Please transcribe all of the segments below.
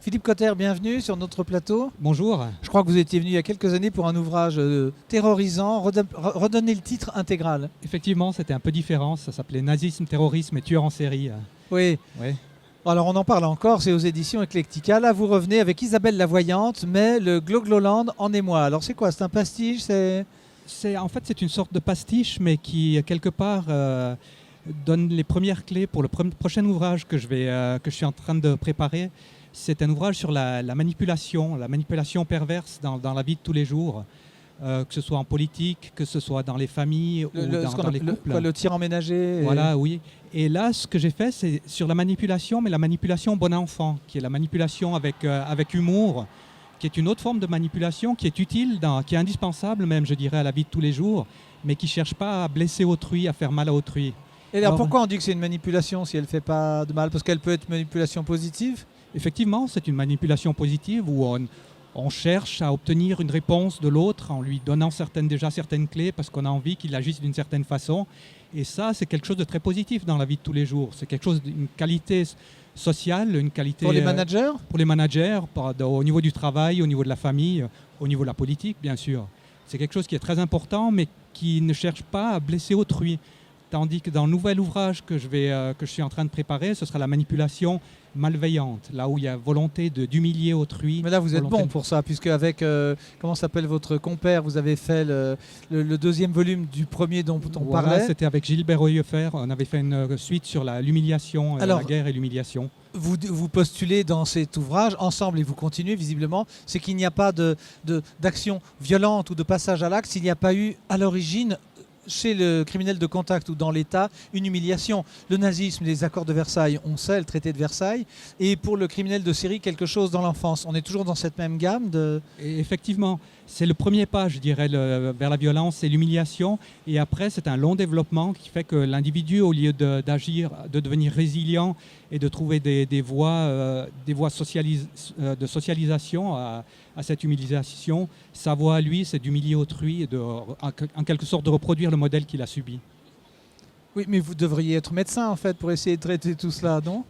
Philippe Cotter, bienvenue sur notre plateau. Bonjour. Je crois que vous étiez venu il y a quelques années pour un ouvrage terrorisant. Redonnez le titre intégral. Effectivement, c'était un peu différent. Ça s'appelait Nazisme, terrorisme et tueurs en série. Oui. Oui. Alors on en parle encore, c'est aux éditions Eclectica. Là, vous revenez avec Isabelle la Voyante, mais le Glogloland en émoi. Alors c'est quoi? C'est un pastiche? En fait, c'est une sorte de pastiche, mais qui, quelque part, donne les premières clés pour le prochain ouvrage que je suis en train de préparer. C'est un ouvrage sur la manipulation perverse dans la vie de tous les jours, que ce soit en politique, que ce soit dans les familles ou dans les couples. Le tyran ménager. Voilà, oui. Et là, ce que j'ai fait, c'est sur la manipulation, mais la manipulation bon enfant, qui est la manipulation avec humour, qui est une autre forme de manipulation qui est utile, qui est indispensable même, je dirais, à la vie de tous les jours, mais qui ne cherche pas à blesser autrui, à faire mal à autrui. Et alors pourquoi on dit que c'est une manipulation si elle ne fait pas de mal? Parce qu'elle peut être manipulation positive? Effectivement, c'est une manipulation positive où on cherche à obtenir une réponse de l'autre en lui donnant déjà certaines clés parce qu'on a envie qu'il agisse d'une certaine façon. Et ça, c'est quelque chose de très positif dans la vie de tous les jours. C'est quelque chose d'une qualité sociale, une qualité... Pour les managers? Pour les managers, au niveau du travail, au niveau de la famille, au niveau de la politique, bien sûr. C'est quelque chose qui est très important, mais qui ne cherche pas à blesser autrui. Tandis que dans le nouvel ouvrage que je suis en train de préparer, ce sera la manipulation malveillante, là où il y a volonté d'humilier autrui. Mais là, vous êtes bon pour ça, puisque avec, comment s'appelle votre compère, vous avez fait le deuxième volume du premier dont on parlait. C'était avec Gilbert Hoyefer, on avait fait une suite sur l'humiliation, la guerre et l'humiliation. Vous postulez dans cet ouvrage, ensemble, et vous continuez visiblement, c'est qu'il n'y a pas d'action violente ou de passage à l'acte, s'il n'y a pas eu à l'origine chez le criminel de contact ou dans l'État, une humiliation. Le nazisme, les accords de Versailles, on sait, le traité de Versailles. Et pour le criminel de série, quelque chose dans l'enfance. On est toujours dans cette même gamme Et effectivement, c'est le premier pas, je dirais, vers la violence, c'est l'humiliation. Et après, c'est un long développement qui fait que l'individu, au lieu d'agir, de devenir résilient et de trouver des voies de socialisation à cette humiliation, sa voie à lui, c'est d'humilier autrui et en quelque sorte de reproduire le modèle qu'il a subi. Oui, mais vous devriez être médecin en fait pour essayer de traiter tout cela, non?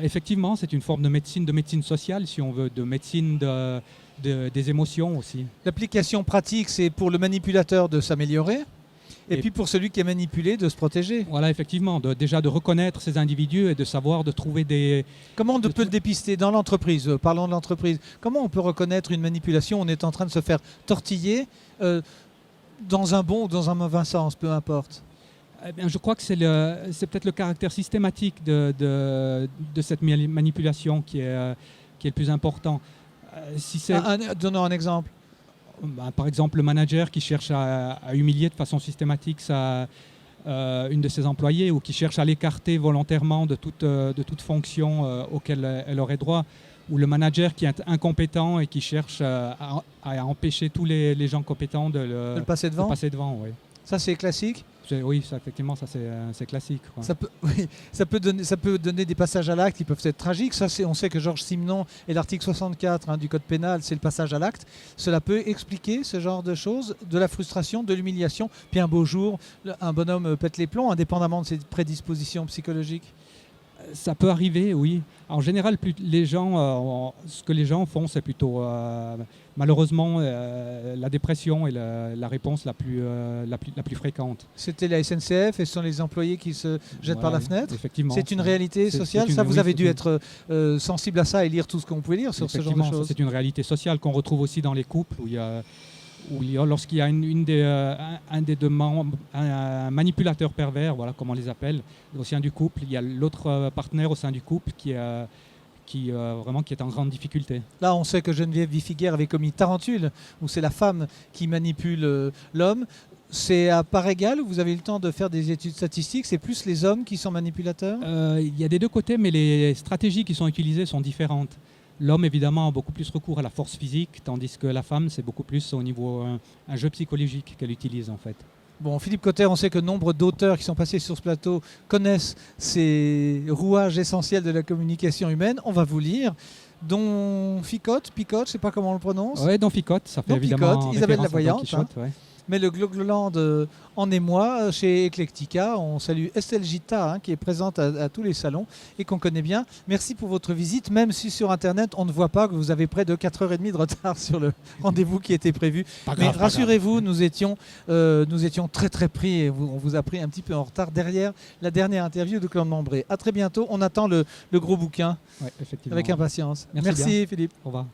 Effectivement, c'est une forme de médecine sociale, si on veut, de médecine des émotions aussi. L'application pratique, c'est pour le manipulateur de s'améliorer et puis pour celui qui est manipulé de se protéger. Voilà, effectivement, déjà de reconnaître ces individus et de savoir de trouver des... Comment on peut le dépister dans l'entreprise? Parlons de l'entreprise. Comment on peut reconnaître une manipulation? On est en train de se faire tortiller dans un bon ou dans un mauvais sens, peu importe. Eh bien, je crois que c'est peut-être le caractère systématique de cette manipulation qui est le plus important. Donnons un exemple. Par exemple, le manager qui cherche à humilier de façon systématique une de ses employés ou qui cherche à l'écarter volontairement de toute fonction auquel elle aurait droit, ou le manager qui est incompétent et qui cherche à empêcher tous les gens compétents de le passer devant. Oui. Ça, c'est classique? Oui, effectivement, ça c'est classique. Quoi. Ça peut donner des passages à l'acte qui peuvent être tragiques. On sait que Georges Simenon et l'article 64 du Code pénal, c'est le passage à l'acte. Cela peut expliquer ce genre de choses, de la frustration, de l'humiliation. Puis un beau jour, un bonhomme pète les plombs, indépendamment de ses prédispositions psychologiques. Ça peut arriver, oui. En général, ce que les gens font, c'est plutôt malheureusement la dépression est la réponse la plus fréquente. C'était la SNCF et ce sont les employés qui se jettent par la fenêtre. Effectivement. C'est une réalité sociale. Vous avez dû être sensible à ça et lire tout ce qu'on pouvait lire sur ce genre de choses. C'est une réalité sociale qu'on retrouve aussi dans les couples lorsqu'il y a un manipulateur pervers, voilà comme on les appelle, au sein du couple, il y a l'autre partenaire au sein du couple qui est en grande difficulté. Là, on sait que Geneviève Vifiguière avait commis Tarentule, où c'est la femme qui manipule l'homme. C'est à part égale, vous avez eu le temps de faire des études statistiques, c'est plus les hommes qui sont manipulateurs? Il y a des deux côtés, mais les stratégies qui sont utilisées sont différentes. L'homme, évidemment, a beaucoup plus recours à la force physique, tandis que la femme, c'est beaucoup plus au niveau un jeu psychologique qu'elle utilise, en fait. Bon, Philippe Cotter, on sait que nombre d'auteurs qui sont passés sur ce plateau connaissent ces rouages essentiels de la communication humaine. On va vous lire. Don Picotte, je ne sais pas comment on le prononce. Oui, Don Picotte, ça fait Don évidemment Picotte, Isabelle la Voyante. Quichotte, ouais. mais le Glogloland en émoi chez Eclectica. On salue Estelle Gita qui est présente à tous les salons et qu'on connaît bien. Merci pour votre visite, même si sur Internet on ne voit pas que vous avez près de 4h30 de retard sur le rendez-vous qui était prévu. Mais rassurez-vous, nous étions très très pris et on vous a pris un petit peu en retard derrière la dernière interview de Claude Mambré. À très bientôt, on attend le gros bouquin Ouais, effectivement. avec impatience. Merci Merci Philippe. Au revoir.